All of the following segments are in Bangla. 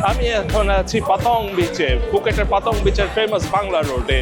আমি এখন আছি পাতং বিচে, ফুকেটের পাতং বিচের ফেমাস বাংলা রোডে।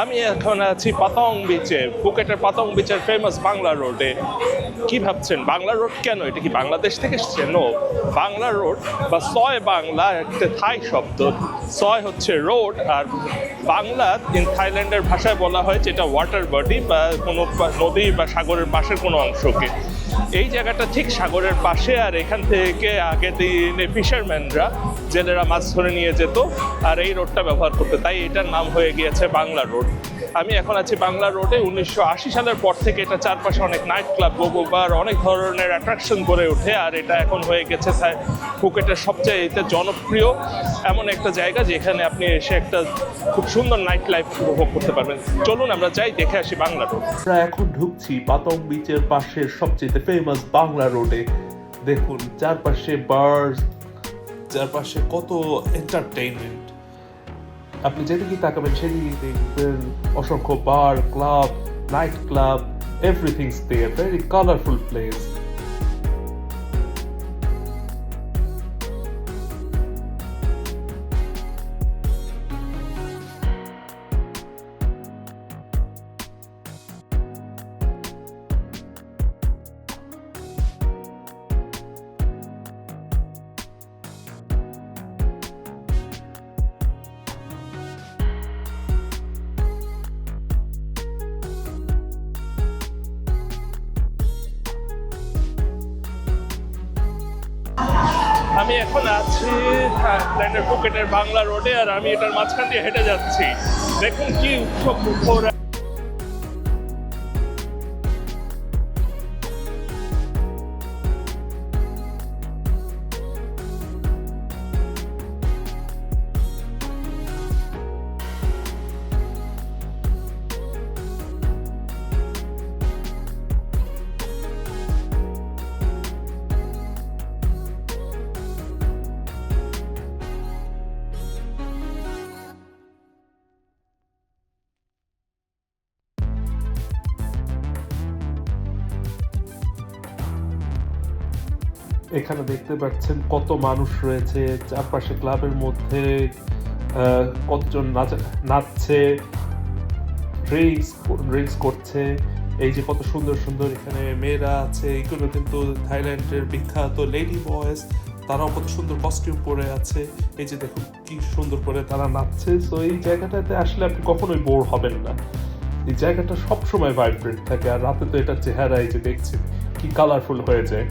আমি এখন আছি পাতং বিচে, ফুকেটের পাতং বিচের ফেমাস বাংলা রোডে। কি ভাবছেন বাংলা রোড কেন? এটা কি বাংলাদেশ থেকে এসছে? নো, বাংলা রোড বা সয় বাংলা একটা থাই শব্দ। সয় হচ্ছে রোড, আর বাংলা ইন থাইল্যান্ডের ভাষায় বলা হয় যেটা ওয়াটার বডি বা কোনো নদী বা সাগরের পাশের কোনো অংশকে। এই জায়গাটা ঠিক সাগরের পাশে, আর এখান থেকে আগের দিনে ফিশারম্যানরা, জেলেরা মাছ ধরে নিয়ে যেত আর এই রোডটা ব্যবহার করতে, তাই এটার নাম হয়ে গিয়েছে বাংলা রোড। আমি এখন আছি বাংলা রোডে। 1980 সালের পর থেকে এটা চারপাশে অনেক নাইট ক্লাব, গোগো বার, অনেক ধরনের অ্যাট্রাকশন গড়ে ওঠে, আর এটা এখন হয়ে গেছে ফুকেটের সবচেয়ে জনপ্রিয় এমন একটা জায়গা যেখানে আপনি এসে একটা খুব সুন্দর নাইট লাইফ উপভোগ করতে পারবেন। চলুন আমরা যাই, দেখে আসি বাংলা রোড। আমরা এখন ঢুকছি পাতং বিচের পাশের সবচেয়ে ফেমাস বাংলা রোডে। দেখুন চারপাশে বার্স, চারপাশে কত এন্টারটেইনমেন্ট। আপনি যেদিকে তাকাবেন সেদিকে দেখবেন অসংখ্য বার, ক্লাব, নাইট ক্লাব, এভরিথিংস দেয়ার, ভেরি কালারফুল প্লেস। আমি এখন আছি থাইল্যান্ডের ফুকেটের বাংলা রোডে, আর আমি এটার মাঝখান দিয়ে হেঁটে যাচ্ছি। দেখুন কি উৎসব মুখর। এখানে দেখতে পাচ্ছেন কত মানুষ রয়েছে চারপাশে, ক্লাবের মধ্যে কতজন নাচছে, ড্রিঙ্কস করছে। এই যে কত সুন্দর সুন্দর এখানে মেয়েরা আছে, এগুলো কিন্তু থাইল্যান্ডের বিখ্যাত লেডি বয়েজ, তারাও কত সুন্দর কস্টিউম পরে আছে। এই যে দেখুন কি সুন্দর করে তারা নাচছে। সো এই জায়গাটাতে আসলে আপনি কখনোই বোর হবেন না, এই জায়গাটা সবসময় ভাইব্রেন্ট থাকে, আর রাতে তো এটার চেহারা এই যে দেখছেন কি কালারফুল হয়ে যায়।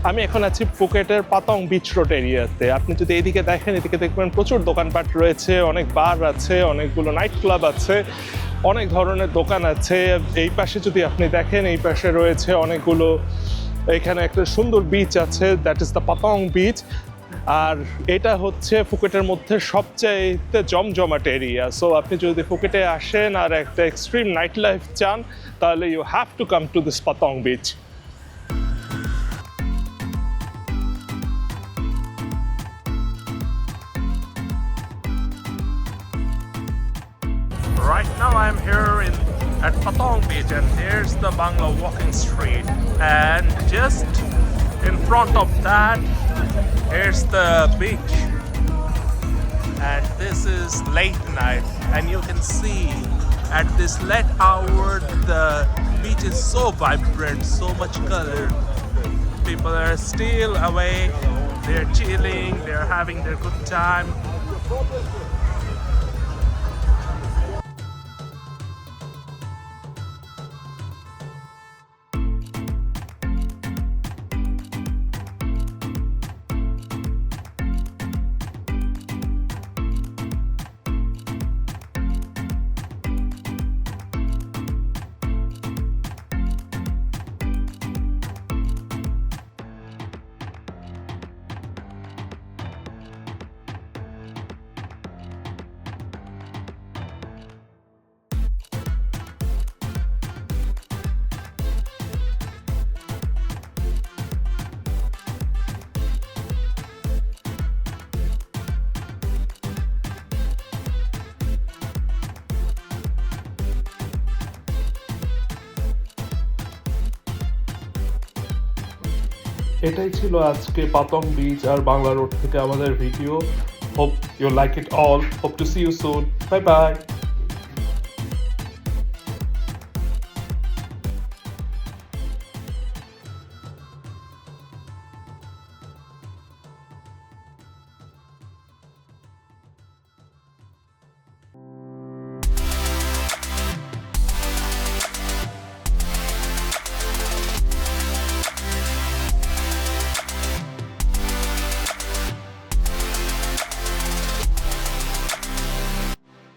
আমি এখন আছি ফুকেটের পাতং বিচ রোড এরিয়াতে। আপনি যদি এইদিকে দেখেন, এদিকে দেখবেন প্রচুর দোকানপাট রয়েছে, অনেক বার আছে, অনেকগুলো নাইট ক্লাব আছে, অনেক ধরনের দোকান আছে। এই পাশে যদি আপনি দেখেন, এই পাশে রয়েছে অনেকগুলো, এখানে একটা সুন্দর বিচ আছে, that is the Patong beach. আর এটা হচ্ছে ফুকেটের মধ্যে সবচাইতে জমজমাট এরিয়া। সো আপনি যদি ফুকেটে আসেন আর একটা এক্সট্রিম নাইট লাইফ চান, তাহলে you have to come to this Patong beach. Right now I'm here at Patong Beach, and here's the Bangla walking street, and just in front of that here's the beach, and this is late night, and you can see at this late hour the beach is so vibrant, so much color. People are still awake, they're chilling, they're having their good time. এটাই ছিল আজকে পাতং বিচ আর বাংলা রোড থেকে আমাদের video. Hope you like it all. Hope to see you soon. Bye by.